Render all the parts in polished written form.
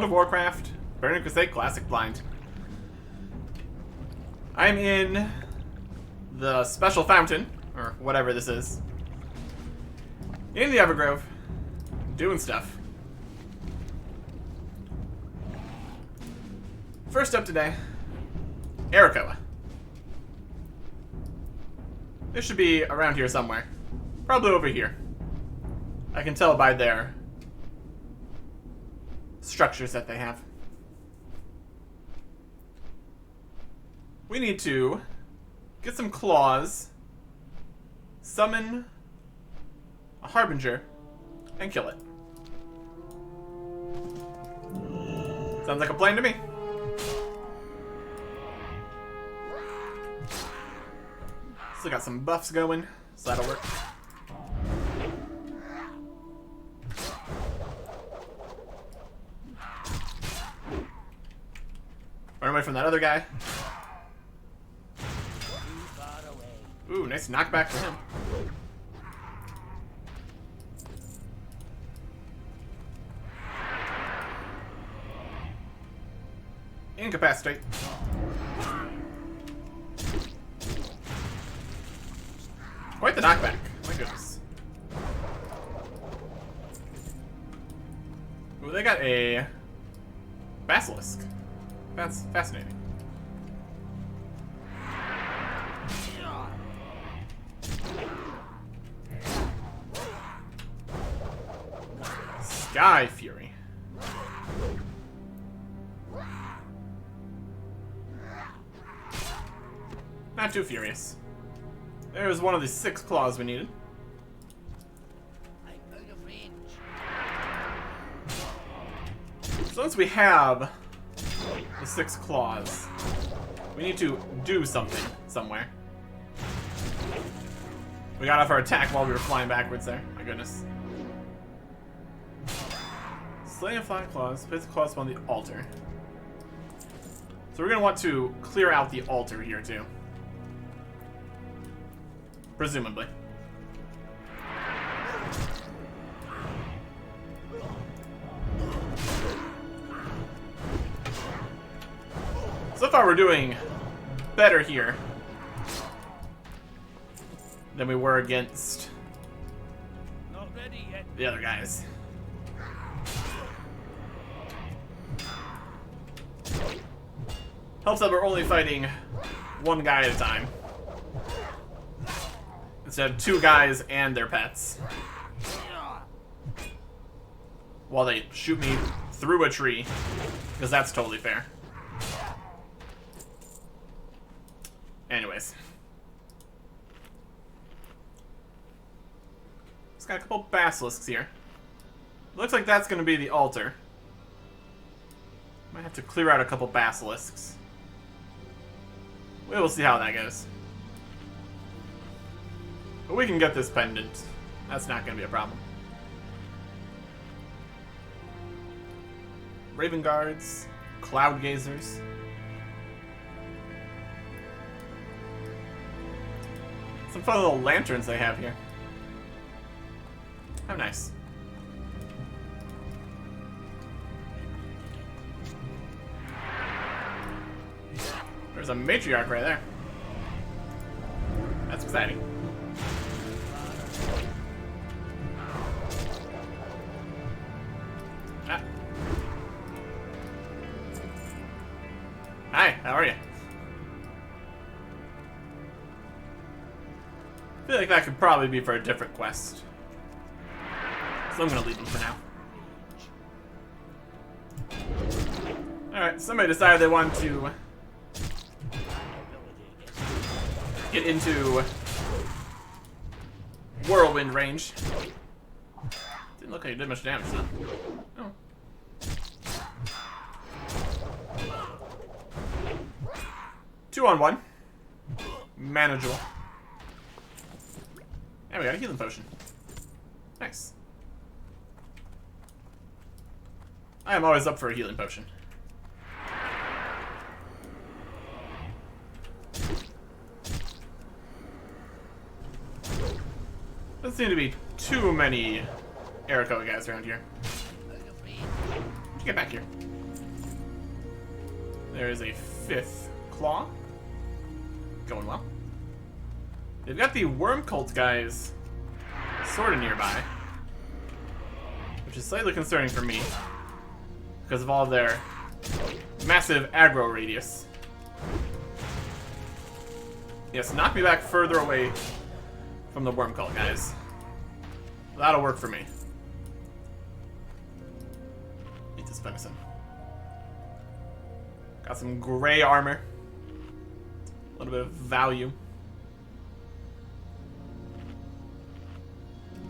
World of Warcraft, Burning Crusade Classic Blind. I'm in the Special Fountain, or whatever this is, in the Evergrove, doing stuff. First up today, Arakoa. This should be around here somewhere. Probably over here. I can tell by their structures that they have. We need to get some claws, summon a Harbinger, and kill it. Sounds like a plan to me. Still got some buffs going, so that'll work. Run away from that other guy. Ooh, nice knockback for him. Incapacitate. Quite the knockback. My goodness. Ooh, they got a basilisk. That's fascinating. Sky Fury. Not too furious. There's one of the 6 claws we needed. I'm out of range. So once we have the 6 claws, we need to do something somewhere. We got off our attack while we were flying backwards there. My goodness. Slay and fly claws. Place the claws on the altar. So we're going to want to clear out the altar here too. Presumably. So far we're doing better here than we were against Not ready yet. the other guys. Helps that we're only fighting one guy at a time, instead of 2 guys and their pets, while they shoot me through a tree, because that's totally fair. Anyways. Just got a couple basilisks here. Looks like that's going to be the altar. Might have to clear out a couple basilisks. We will see how that goes. But we can get this pendant. That's not going to be a problem. Raven Guards. Cloud Gazers. Some fun little lanterns they have here. How nice. There's a matriarch right there. That's exciting. Ah. Hi, how are you? I feel like that could probably be for a different quest. So I'm gonna leave them for now. Alright, somebody decided they wanted to get into whirlwind range. Didn't look like it did much damage though. Oh. 2-on-1. Manageable. And we got a healing potion. Nice. I am always up for a healing potion. Doesn't seem to be too many Arakoa guys around here. Get back here. There is a 5th claw. Going well. They've got the worm cult guys sort of nearby, which is slightly concerning for me because of all their massive aggro radius. Yes, knock me back further away from the worm cult guys. That'll work for me. Eat this venison. Got some gray armor. A little bit of value.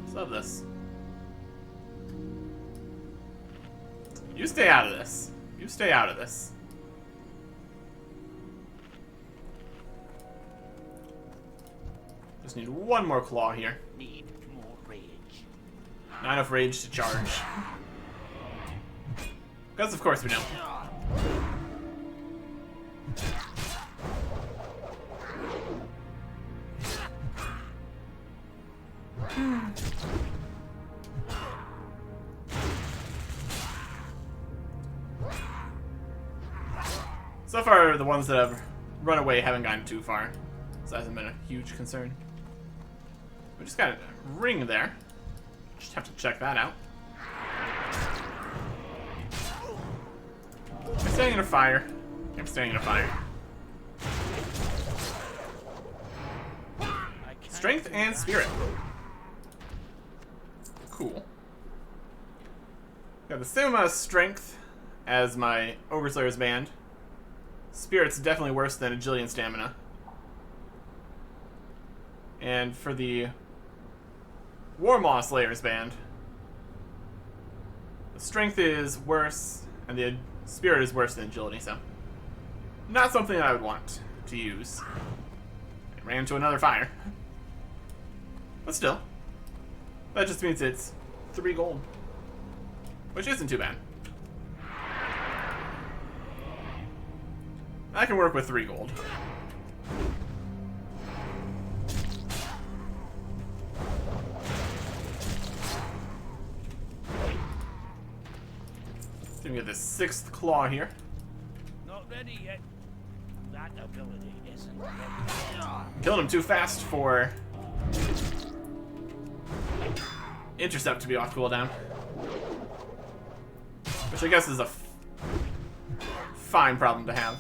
Just love this. You stay out of this. You stay out of this. Just need one more claw here. Need more rage. Not enough rage to charge. Because of course we don't. So far, the ones that have run away haven't gotten too far. So that hasn't been a huge concern. We just got a ring there. Just have to check that out. I'm staying in a fire. I'm staying in a fire. Strength and spirit. Cool. Got the same amount of strength as my Ogreslayer's band. Spirit's definitely worse than agility and stamina. And for the Warmaw Slayer's band, the strength is worse and the spirit is worse than agility, so not something that I would want to use. I ran into another fire. But still, that just means it's 3 gold, which isn't too bad. I can work with 3 gold. Then we get the 6th claw here. Not ready yet. That ability isn't ready. Killing him too fast for intercept to be off cooldown, which I guess is a fine problem to have.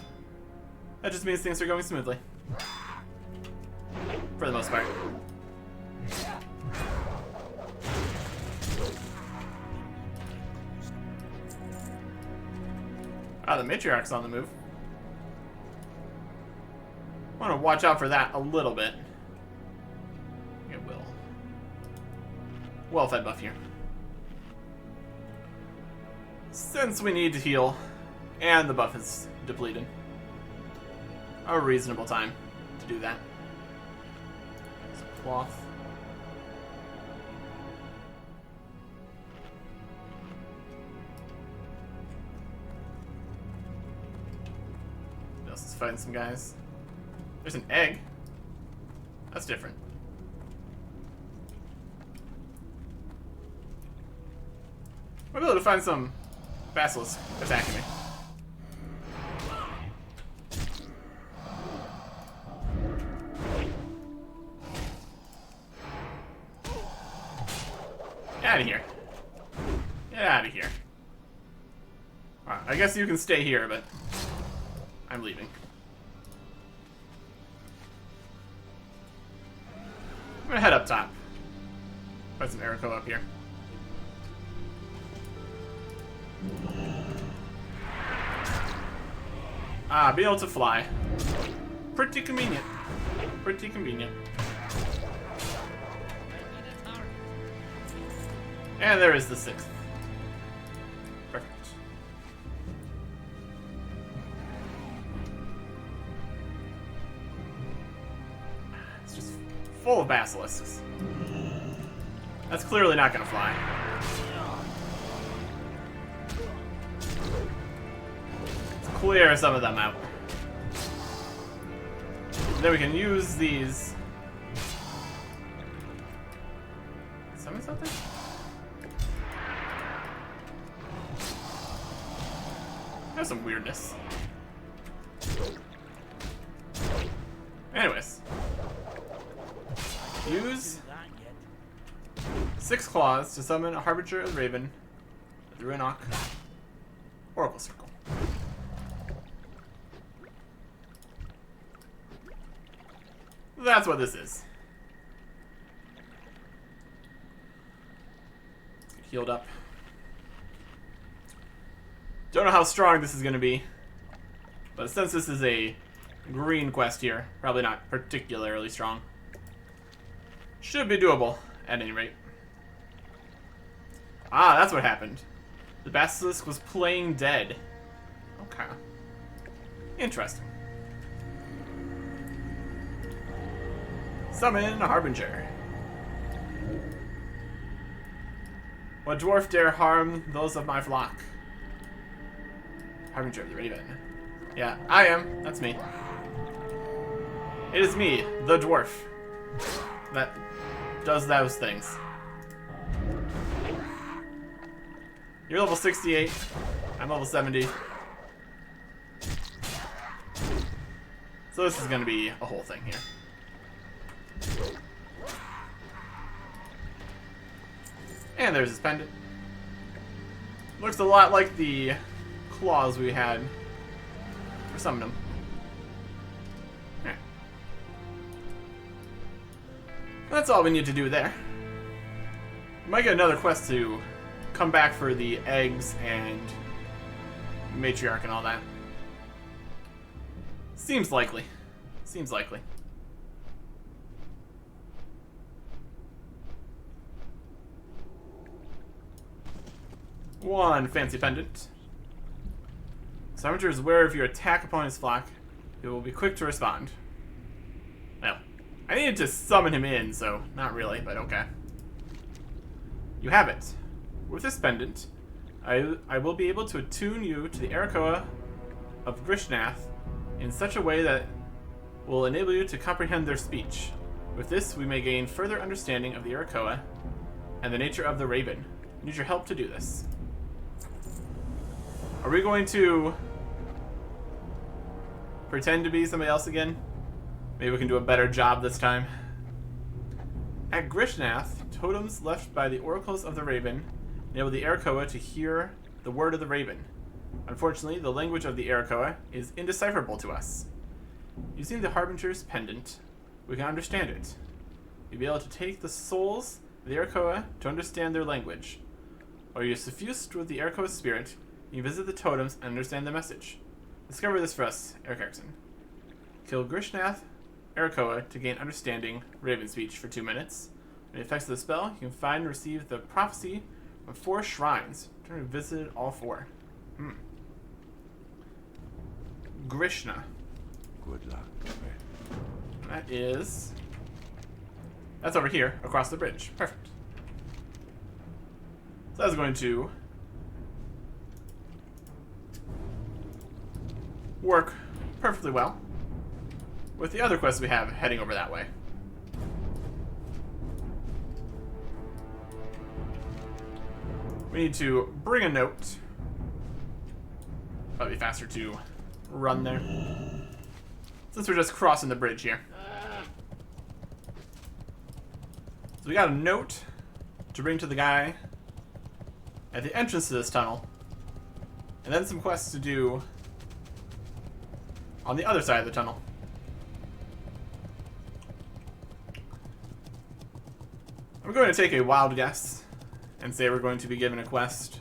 That just means things are going smoothly. For the most part. Ah, the Matriarch's on the move. Want to watch out for that a little bit. It will. Well-fed buff here. Since we need to heal, and the buff is depleted. A reasonable time to do that. Quoth. Who else is fighting some guys? There's an egg. That's different. Might be able to find some basilisks attacking me. Get out of here. Get out of here. Alright, I guess you can stay here, but I'm leaving. I'm gonna head up top. Put some Erico up here. Ah, be able to fly. Pretty convenient. Pretty convenient. And there is the 6th. Perfect. It's just full of basilisks. That's clearly not going to fly. Let's clear some of them out. And then we can use these. Summon something? There's some weirdness. Use Do that yet. 6 claws to summon a Harbinger of the Raven through an Oracle Circle. That's what this is. Let's get healed up. Don't know how strong this is going to be, but since this is a green quest here, probably not particularly strong. Should be doable, at any rate. Ah, that's what happened. The Basilisk was playing dead. Okay. Interesting. Summon a Harbinger. What dwarf dare harm those of my flock? Harbinger of the Raven. Yeah, I am. That's me. It is me, the dwarf, that does those things. You're level 68. I'm level 70. So this is going to be a whole thing here. And there's his pendant. Looks a lot like the claws we had for summoning them. Alright. That's all we need to do there. We might get another quest to come back for the eggs and matriarch and all that. Seems likely. Seems likely. One fancy pendant. Summoner is aware of your attack upon his flock. It will be quick to respond. Well, I needed to summon him in, so not really, but okay. You have it. With this pendant, I will be able to attune you to the Arakoa of Grishnath in such a way that will enable you to comprehend their speech. With this, we may gain further understanding of the Arakoa and the nature of the Raven. I need your help to do this. Are we going to pretend to be somebody else again? Maybe we can do a better job this time. At Grishnath, totems left by the oracles of the Raven enable the Arakoa to hear the word of the Raven. Unfortunately, the language of the Arakoa is indecipherable to us. Using the Harbinger's pendant, we can understand it. You'll be able to take the souls of the Arakoa to understand their language. While you're suffused with the Arakoa's spirit, you visit the totems and understand the message. Discover this for us, Eric Erickson. Kill Grishnath Arakoa to gain understanding Raven speech for 2 minutes. When it affects the spell, you can find and receive the prophecy from 4 shrines. Turn to visit all 4. Grishna. Good luck. That's over here, across the bridge. Perfect. So that's going to work perfectly well with the other quests we have heading over that way. We need to bring a note. Probably faster to run there, since we're just crossing the bridge here. So we got a note to bring to the guy at the entrance to this tunnel, and then some quests to do on the other side of the tunnel. I'm going to take a wild guess and say we're going to be given a quest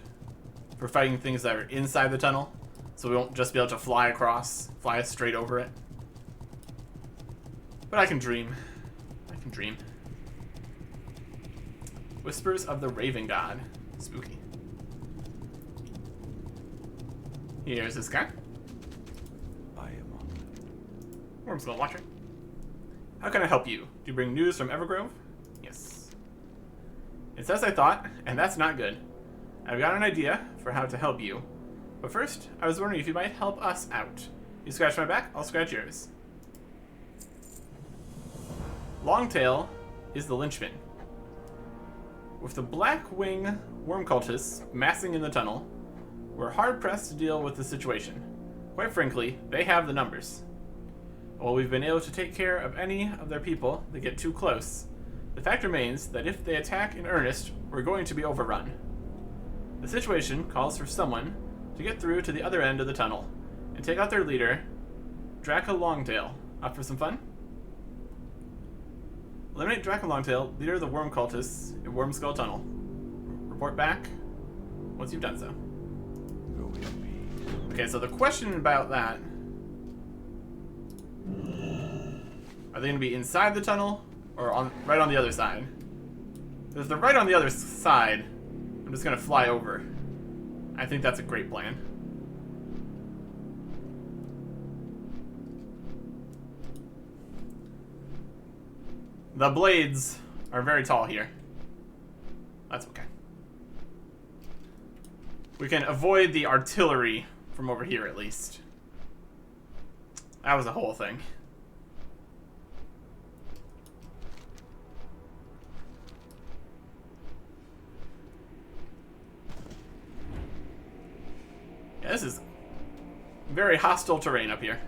for fighting things that are inside the tunnel, so we won't just be able to fly across, fly straight over it. But I can dream. I can dream. Whispers of the Raven God. Spooky. Here's this guy. I am on. Worm's gonna watch it. How can I help you? Do you bring news from Evergrove? Yes. It's as I thought, and that's not good. I've got an idea for how to help you. But first, I was wondering if you might help us out. You scratch my back, I'll scratch yours. Longtail is the linchpin. With the Black Wing worm cultists massing in the tunnel, we're hard-pressed to deal with the situation. Quite frankly, they have the numbers. While we've been able to take care of any of their people that get too close, The fact remains that if they attack in earnest, we're going to be overrun. The situation calls for someone to get through to the other end of the tunnel and take out their leader, Draka Longtail. Up for some fun? Eliminate Draka Longtail, leader of the worm cultists in Wormskull Tunnel. Report back once you've done so. Go in peace. Okay, so the question about that... Are they going to be inside the tunnel or right on the other side? If they're right on the other side, I'm just going to fly over. I think that's a great plan. The blades are very tall here. That's okay. We can avoid the artillery from over here at least. That was a whole thing. Yeah, this is very hostile terrain up here.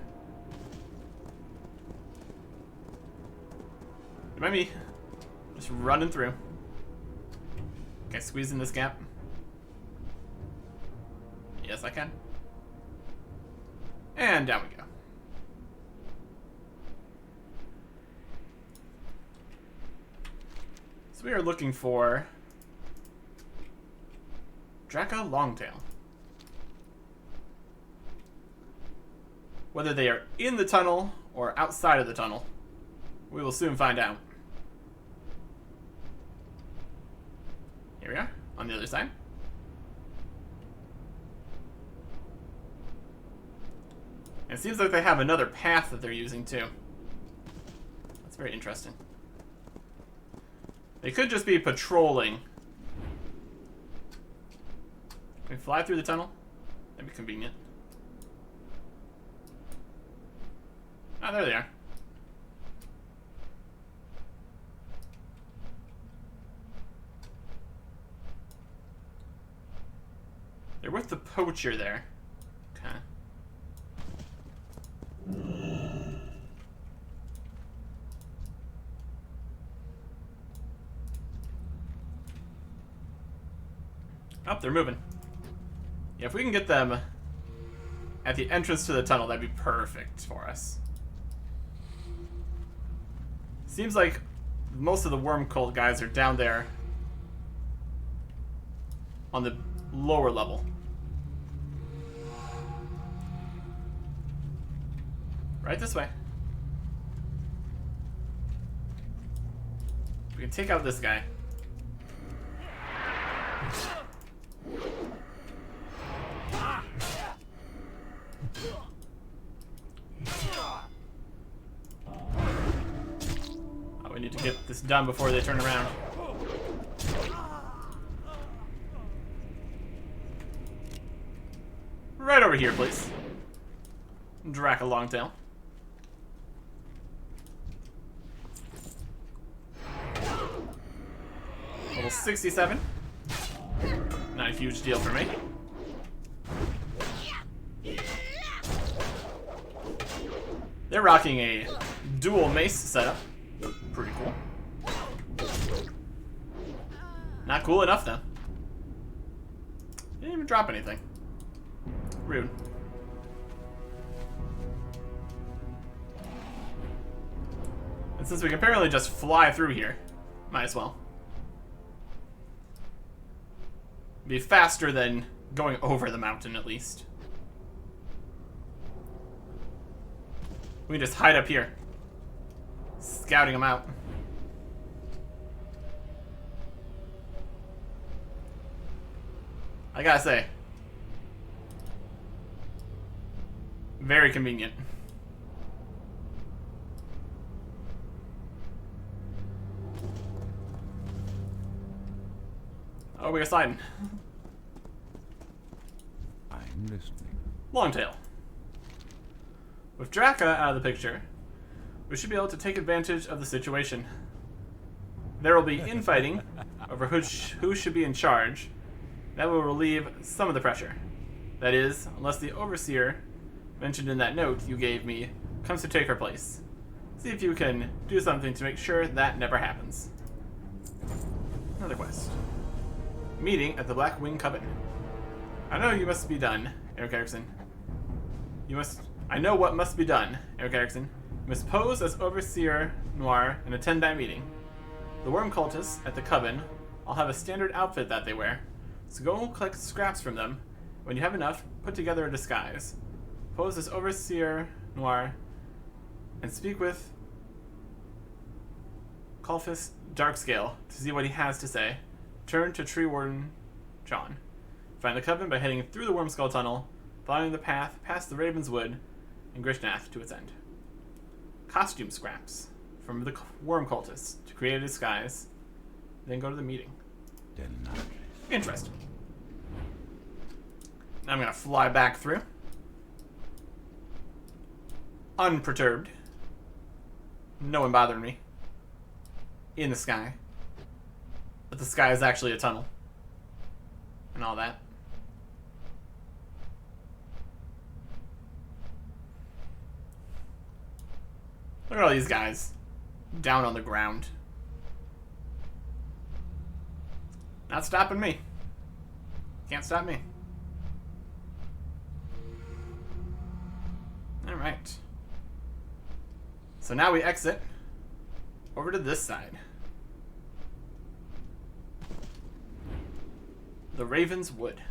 Remind me, just running through. Okay, squeeze in this gap. Yes, I can. And down we go. So we are looking for Draka Longtail. Whether they are in the tunnel or outside of the tunnel, we will soon find out. Here we are, on the other side. And it seems like they have another path that they're using too. That's very interesting. They could just be patrolling. Can we fly through the tunnel? That'd be convenient. Ah, there they are. They're with the poacher there. Okay. Oh, they're moving. Yeah, if we can get them at the entrance to the tunnel, that'd be perfect for us. Seems like most of the worm cult guys are down there on the lower level. Right this way. We can take out this guy. Oh, we need to get this done before they turn around. Right over here, please. Draka Longtail. Level 67. Not a huge deal for me. They're rocking a dual mace setup. Pretty cool. Not cool enough, though. Didn't even drop anything. Rude. And since we can apparently just fly through here, might as well. Be faster than going over the mountain, at least. We can just hide up here, scouting them out. I gotta say, very convenient. Oh, we are sliding. I'm listening. Longtail. With Draka out of the picture, we should be able to take advantage of the situation. There will be infighting over who should be in charge. That will relieve some of the pressure. That is, unless the overseer mentioned in that note you gave me comes to take her place. See if you can do something to make sure that never happens. Another quest. Meeting at the Black Wing Coven. I know you must be done, Eric Erickson. I know what must be done, Eric Erickson. You must pose as Overseer Noir and attend that meeting. The worm cultists at the Coven all have a standard outfit that they wear. So go collect scraps from them. When you have enough, put together a disguise. Pose as Overseer Noir and speak with Colphus Darkscale to see what he has to say. Turn to Tree Warden John. Find the Coven by heading through the Wormskull Tunnel, following the path past the Raven's Wood and Grishnath to its end. Costume scraps from the worm cultists to create a disguise, then go to the meeting. Interesting. Now I'm going to fly back through. Unperturbed. No one bothering me. In the sky. But the sky is actually a tunnel. And all that. Look at all these guys. Down on the ground. Not stopping me. Can't stop me. Alright. So now we exit over to this side. The Raven's Wood.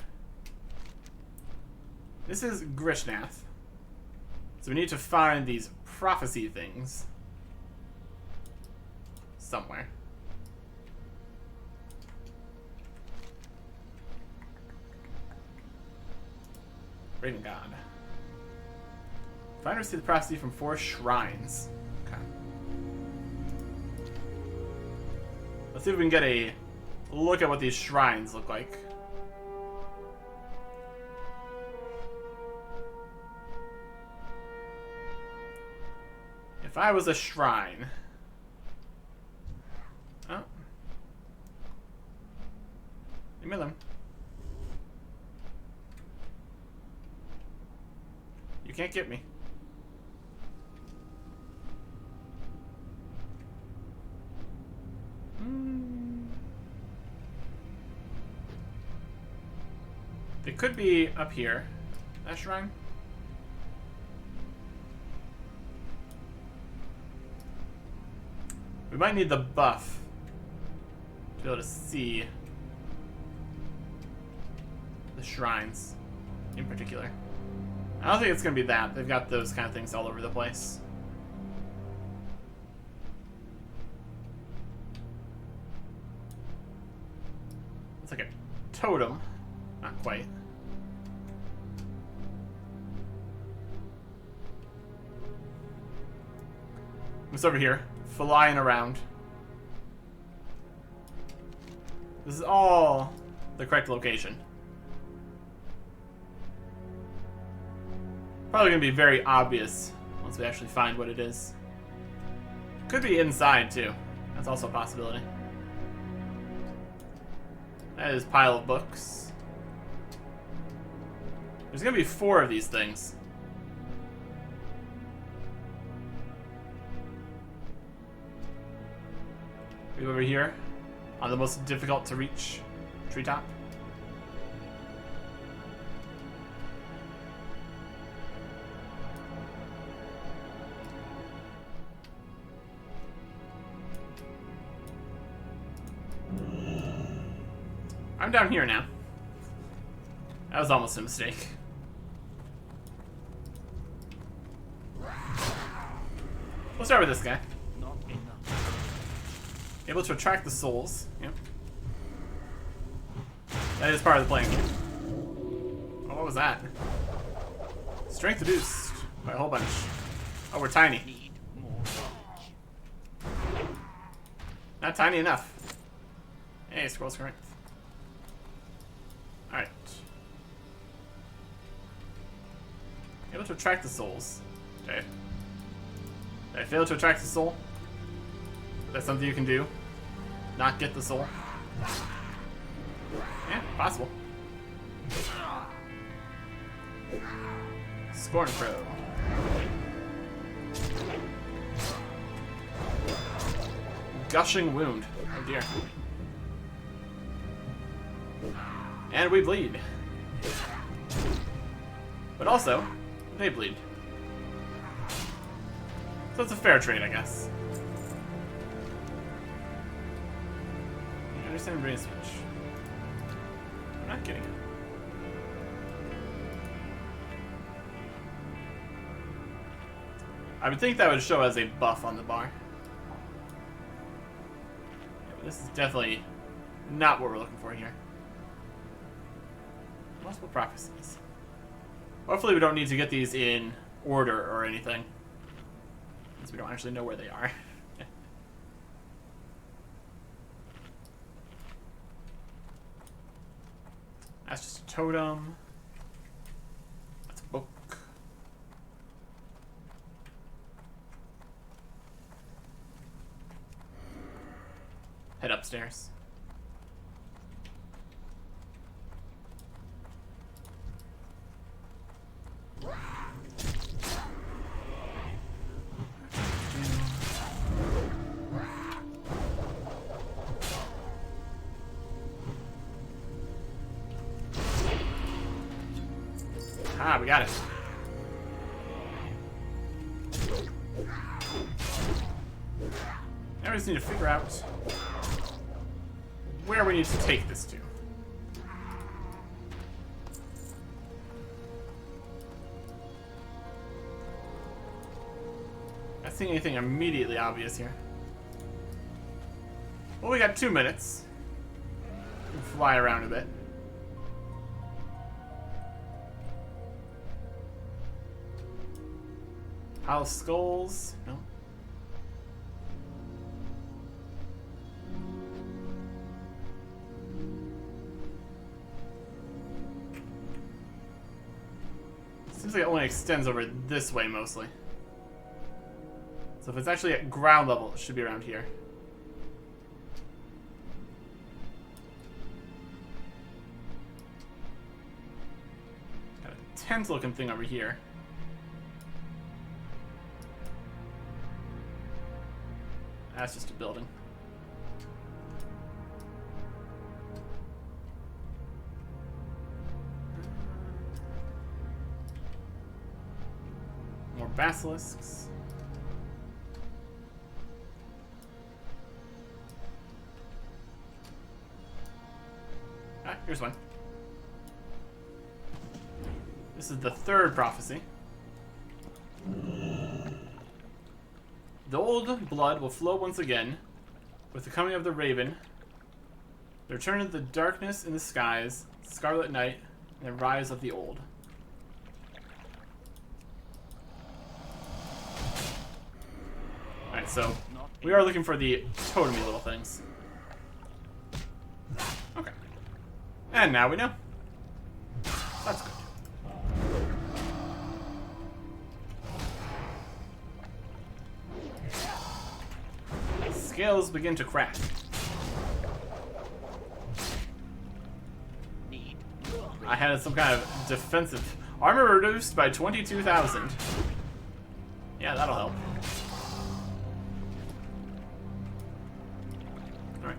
This is Grishnath. So we need to find these prophecy things somewhere. Raven God. Find or see the prophecy from 4 shrines. Okay. Let's see if we can get a look at what these shrines look like. If I was a shrine... Oh. Leave me alone. You can't get me. It could be up here. That shrine? We might need the buff to be able to see the shrines in particular. I don't think it's going to be that. They've got those kind of things all over the place. It's like a totem. Not quite. What's over here? Flying around. This is all the correct location. Probably gonna be very obvious once we actually find what it is. Could be inside too. That's also a possibility. That is a pile of books. There's gonna be 4 of these things. We go over here on the most difficult to reach treetop. I'm down here now. That was almost a mistake. We'll start with this guy. Not enough. Able to attract the souls. Yep. That is part of the plan. Oh, what was that? Strength reduced by a whole bunch. Oh, we're tiny. Need more reach. Not tiny enough. Hey, scroll strength. Alright. Able to attract the souls. Okay. Did I fail to attract the soul? That's something you can do. Not get the soul. Yeah, possible. Scorn Crow. Gushing Wound. Oh dear. And we bleed. But also, they bleed. So it's a fair trade, I guess. You understand brain switch. I'm not getting it. I would think that would show as a buff on the bar. Yeah, but this is definitely not what we're looking for here. Multiple prophecies. Hopefully we don't need to get these in order or anything, since we don't actually know where they are. That's just a totem. That's a book. Head upstairs. Ah, we got it. Now we just need to figure out where we need to take this to. Not seeing anything immediately obvious here. Well, we got 2 minutes. We'll fly around a bit. Pile of skulls. No. Seems like it only extends over this way mostly. So if it's actually at ground level, it should be around here. Got a tent looking thing over here. That's just a building. More basilisks. Ah, here's one. This is the third prophecy. The old blood will flow once again with the coming of the raven, the return of the darkness in the skies, scarlet night, and the rise of the old. Alright, so we are looking for the totemy little things. Okay. And now we know. That's good. Scales begin to crack. I had some kind of defensive armor reduced by 22,000. Yeah, that'll help. Alright.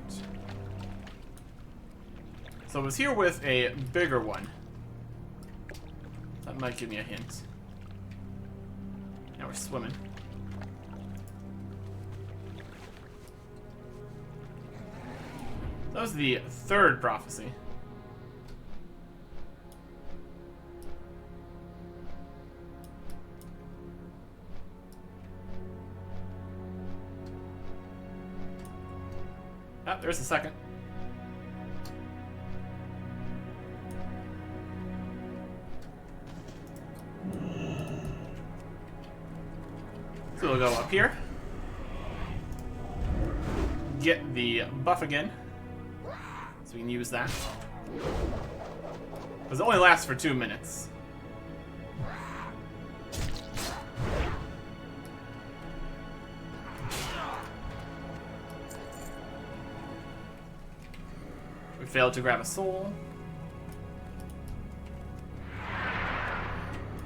So I was here with a bigger one. That might give me a hint. Now we're swimming. That was the third prophecy. Ah, there's the second. So we'll go up here. Get the buff again. So we can use that. Because it only lasts for 2 minutes. We failed to grab a soul.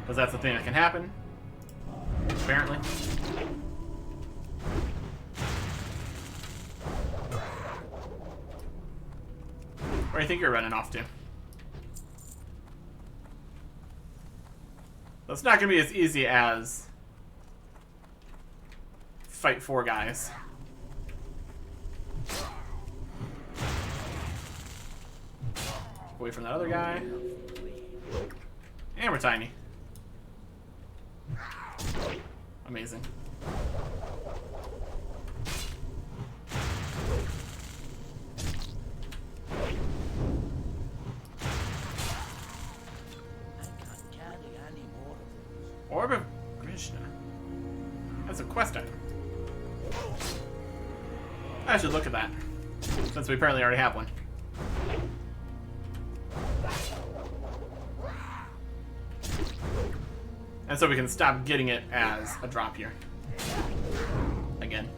Because that's the thing that can happen. Apparently. Where do you think you're running off to? So it's not going to be as easy as fight 4 guys. Away from that other guy. And we're tiny. Amazing. Orb of Krishna. That's a quest item. I should look at that, since we apparently already have one. And so we can stop getting it as a drop here. Again.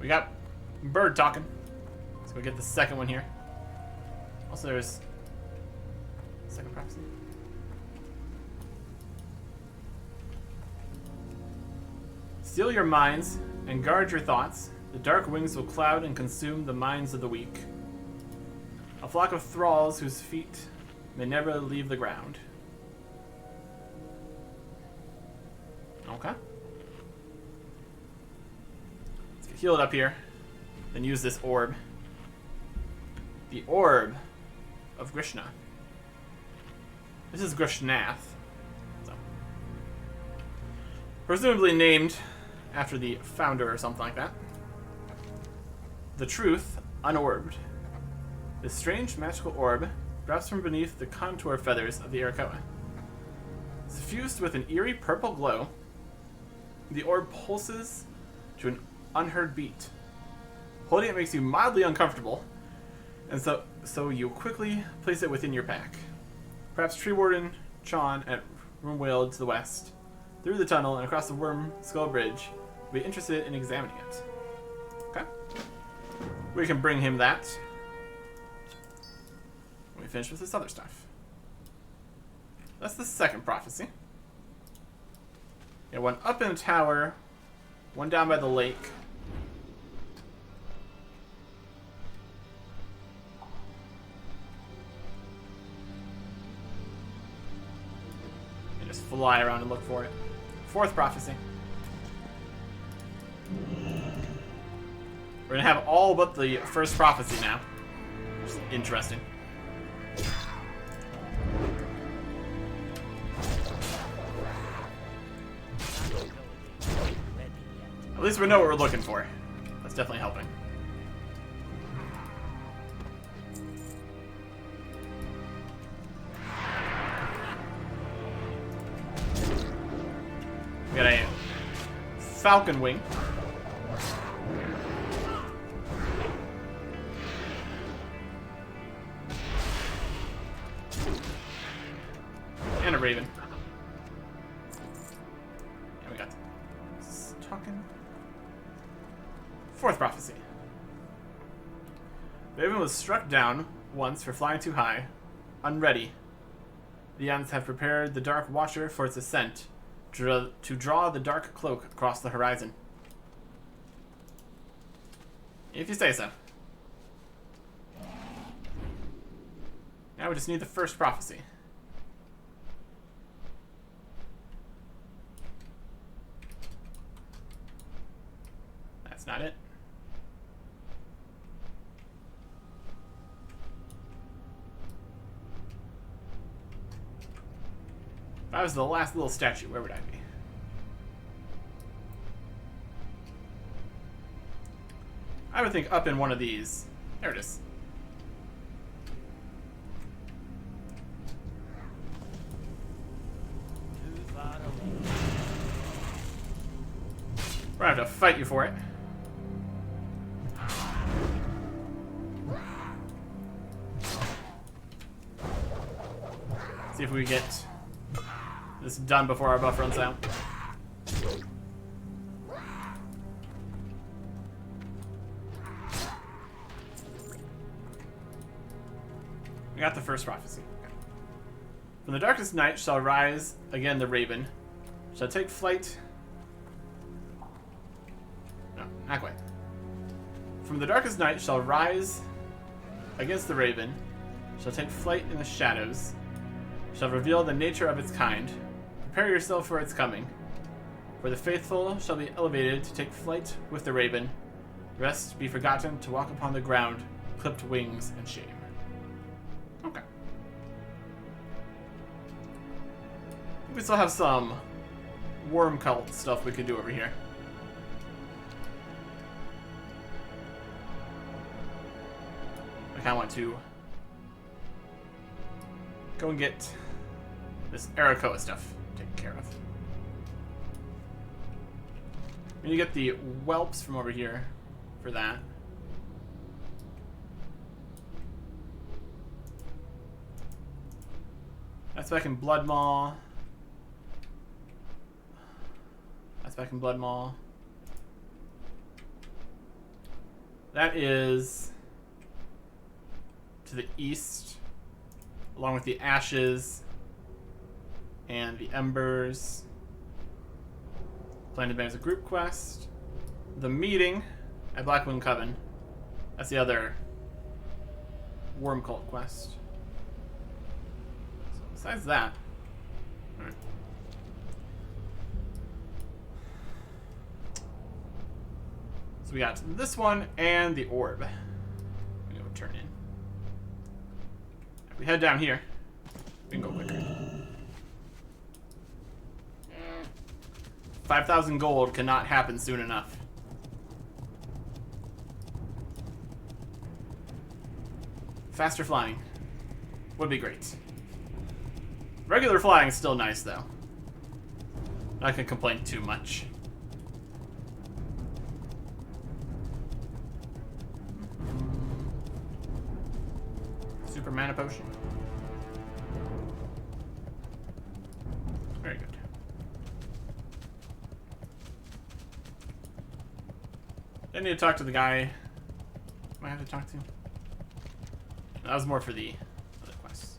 We got bird talking. So we get the second one here. Also there's second prophecy. Seal your minds and guard your thoughts. The dark wings will cloud and consume the minds of the weak. A flock of thralls whose feet may never leave the ground. Okay. Let's get healed up here. Then use this orb. The Orb of Krishna. This is Grishnath. So. Presumably named after the founder or something like that. The Truth, unorbed. This strange magical orb drops from beneath the contour feathers of the Arakoa. Suffused with an eerie purple glow, the orb pulses to an unheard beat. Holding it makes you mildly uncomfortable, and so you quickly place it within your pack. Perhaps Tree Warden Chon at Rumwale to the west, through the tunnel and across the Worm Skull Bridge, will be interested in examining it. Okay. We can bring him that. We finish with this other stuff. That's the second prophecy. Yeah, one up in the tower, one down by the lake. And just fly around and look for it. Fourth prophecy. We're gonna have all but the first prophecy now. Which is interesting. At least we know what we're looking for. That's definitely helping. We got a falcon wing. And a raven. And we got talking. Fourth prophecy. Raven was struck down once for flying too high, unready. The Yuns have prepared the Dark Watcher for its ascent, to draw the dark cloak across the horizon. If you say so. Now we just need the first prophecy. That's not it. If I was the last little statue, where would I be? I would think up in one of these. There it is. We're gonna have to fight you for it. See if we get this done before our buff runs out. We got the first prophecy. From the darkest night shall rise again the raven, shall take flight. No, not quite. From the darkest night shall rise against the raven, shall take flight in the shadows, shall reveal the nature of its kind. Prepare yourself for its coming. For the faithful shall be elevated to take flight with the raven, the rest be forgotten to walk upon the ground, clipped wings and shame. Okay. We still have some worm cult stuff we could do over here. I kind of want to go and get this Arakoa stuff taken care of. We need to get the whelps from over here for that. That's back in Blood Maw. That's back in Blood Maw. That is to the east, along with the ashes and the embers. Plan to advance a group quest. The meeting at Blackwind Coven. That's the other worm cult quest. So besides that, alright. So we got this one and the orb. We go turn in. If we head down here, we can go quicker. 5,000 gold cannot happen soon enough. Faster flying would be great. Regular flying is still nice, though. Not gonna complain too much. Super mana potion. Very good. I need to talk to the guy. I have to talk to. That was more for the other quests.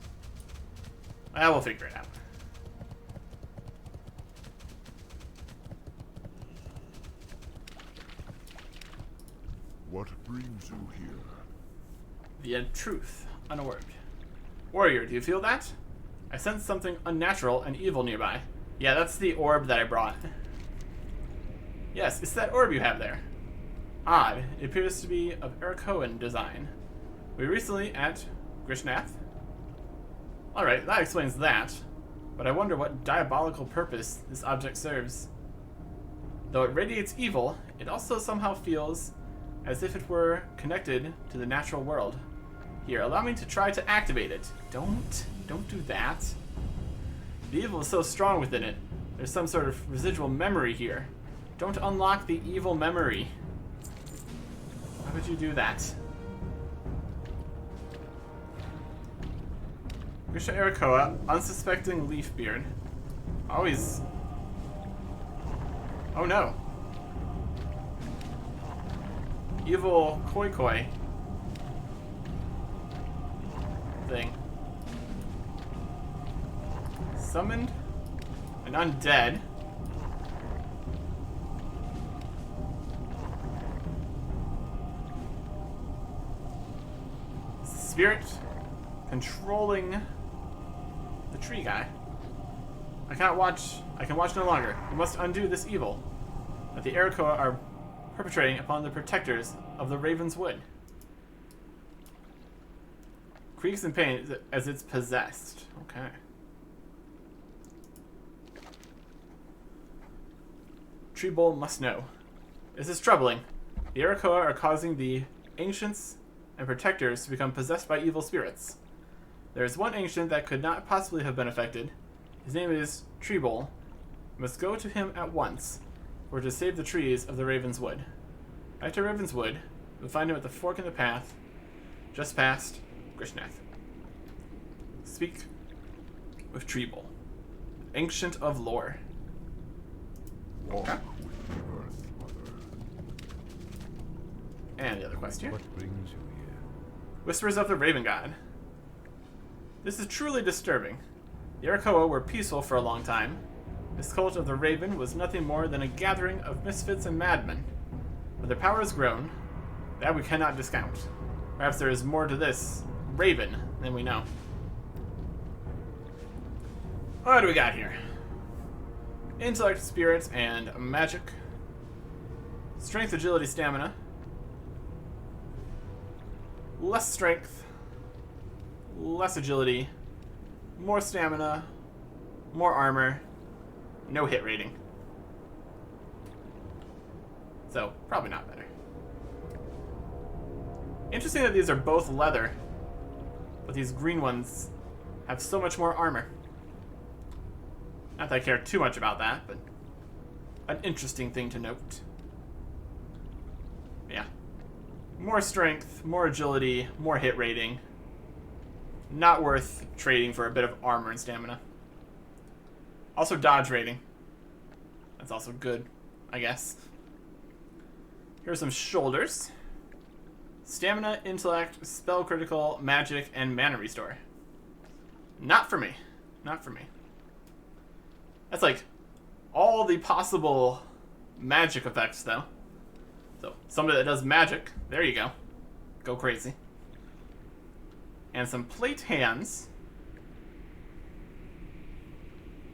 I will figure it out. What brings you here? The truth, unorbed. Warrior, do you feel that? I sense something unnatural and evil nearby. Yeah, that's the orb that I brought. Yes, it's that orb you have there. Odd. It appears to be of Arakoan design. We recently at Grishnath. Alright, that explains that. But I wonder what diabolical purpose this object serves. Though it radiates evil, it also somehow feels as if it were connected to the natural world. Here, allow me to try to activate it. Don't do that. The evil is so strong within it. There's some sort of residual memory here. Don't unlock the evil memory. Why would you do that? Grisha Arakoa, unsuspecting Leafbeard. Always. Oh no. Evil Koi Koi thing. Summoned an undead. Spirit controlling the tree guy. I cannot watch. I can watch no longer. We must undo this evil that the Arakoa are perpetrating upon the protectors of the Raven's Wood. Creaks in pain as it's possessed. Okay. Tree Bowl must know. This is troubling. The Arakoa are causing the ancients and protectors to become possessed by evil spirits. There is one ancient that could not possibly have been affected. His name is Tree Bowl. We must go to him at once, or to save the trees of the Raven's Wood. Back to Raven's Wood, you'll find him at the fork in the path, just past Grishnath. Speak with Tree Bowl, ancient of lore. Walk with the earth, mother. And the other quest here. What brings you here? Whispers of the Raven God. This is truly disturbing. The Arakoa were peaceful for a long time. This cult of the Raven was nothing more than a gathering of misfits and madmen. But their power has grown. That we cannot discount. Perhaps there is more to this Raven than we know. What do we got here? Intellect, spirits, and magic. Strength, agility, stamina. Less strength. Less agility. More stamina. More armor. No hit rating. So, probably not better. Interesting that these are both leather, but these green ones have so much more armor. Not that I care too much about that, but an interesting thing to note. Yeah. More strength, more agility, more hit rating. Not worth trading for a bit of armor and stamina. Also dodge rating. That's also good, I guess. Here are some shoulders. Stamina, intellect, spell critical, magic, and mana restore. Not for me. Not for me. That's like all the possible magic effects, though. So, somebody that does magic, there you go. Go crazy. And some plate hands.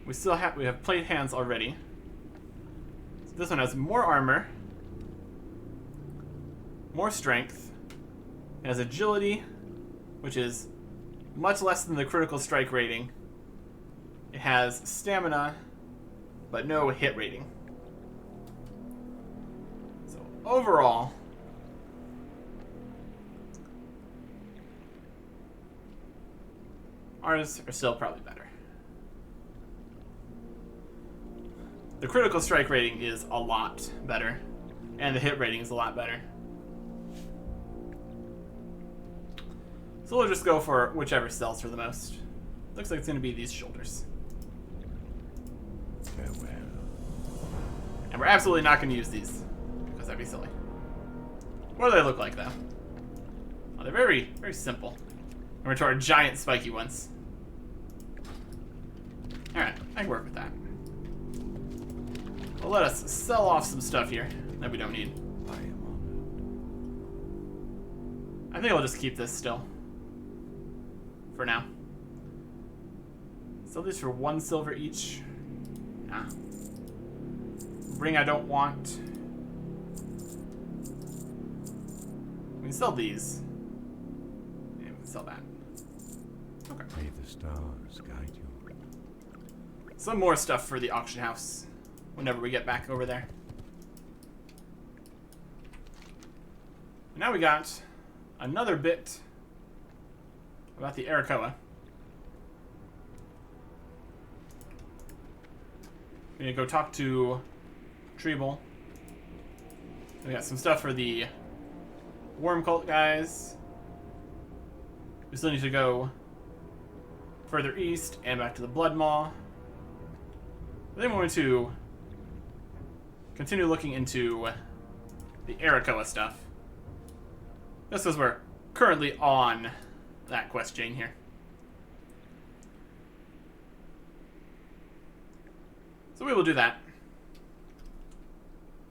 We have plate hands already. So this one has more armor, more strength. It has agility, which is much less than the critical strike rating. It has stamina, but no hit rating. So overall, ours are still probably better. The critical strike rating is a lot better, and the hit rating is a lot better. So we'll just go for whichever sells for the most. Looks like it's going to be these shoulders. Farewell. And we're absolutely not going to use these, because that'd be silly. What do they look like, though? Oh, they're very, very simple. And we're to our giant spiky ones. Alright, I can work with that. Well, let us sell off some stuff here that we don't need. I am honored. I think I'll just keep this still. For now. Sell these for 1 silver each. Nah. Ring I don't want. We can sell these. Yeah, we can sell that. Okay. May the stars guide you. Some more stuff for the auction house whenever we get back over there. And now we got another bit about the Arakoa. We're gonna go talk to Treble. We got some stuff for the Worm Cult guys. We still need to go further east and back to the Blood Maw. But then we're going to continue looking into the Arakoa stuff. Just because we're currently on that quest chain here. So we will do that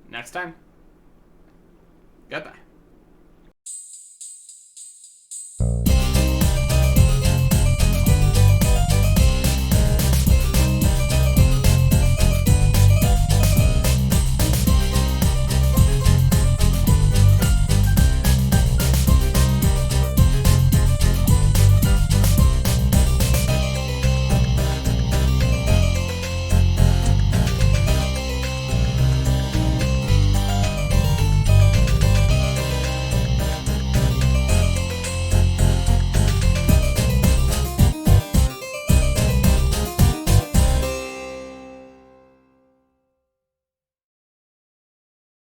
next time. Goodbye.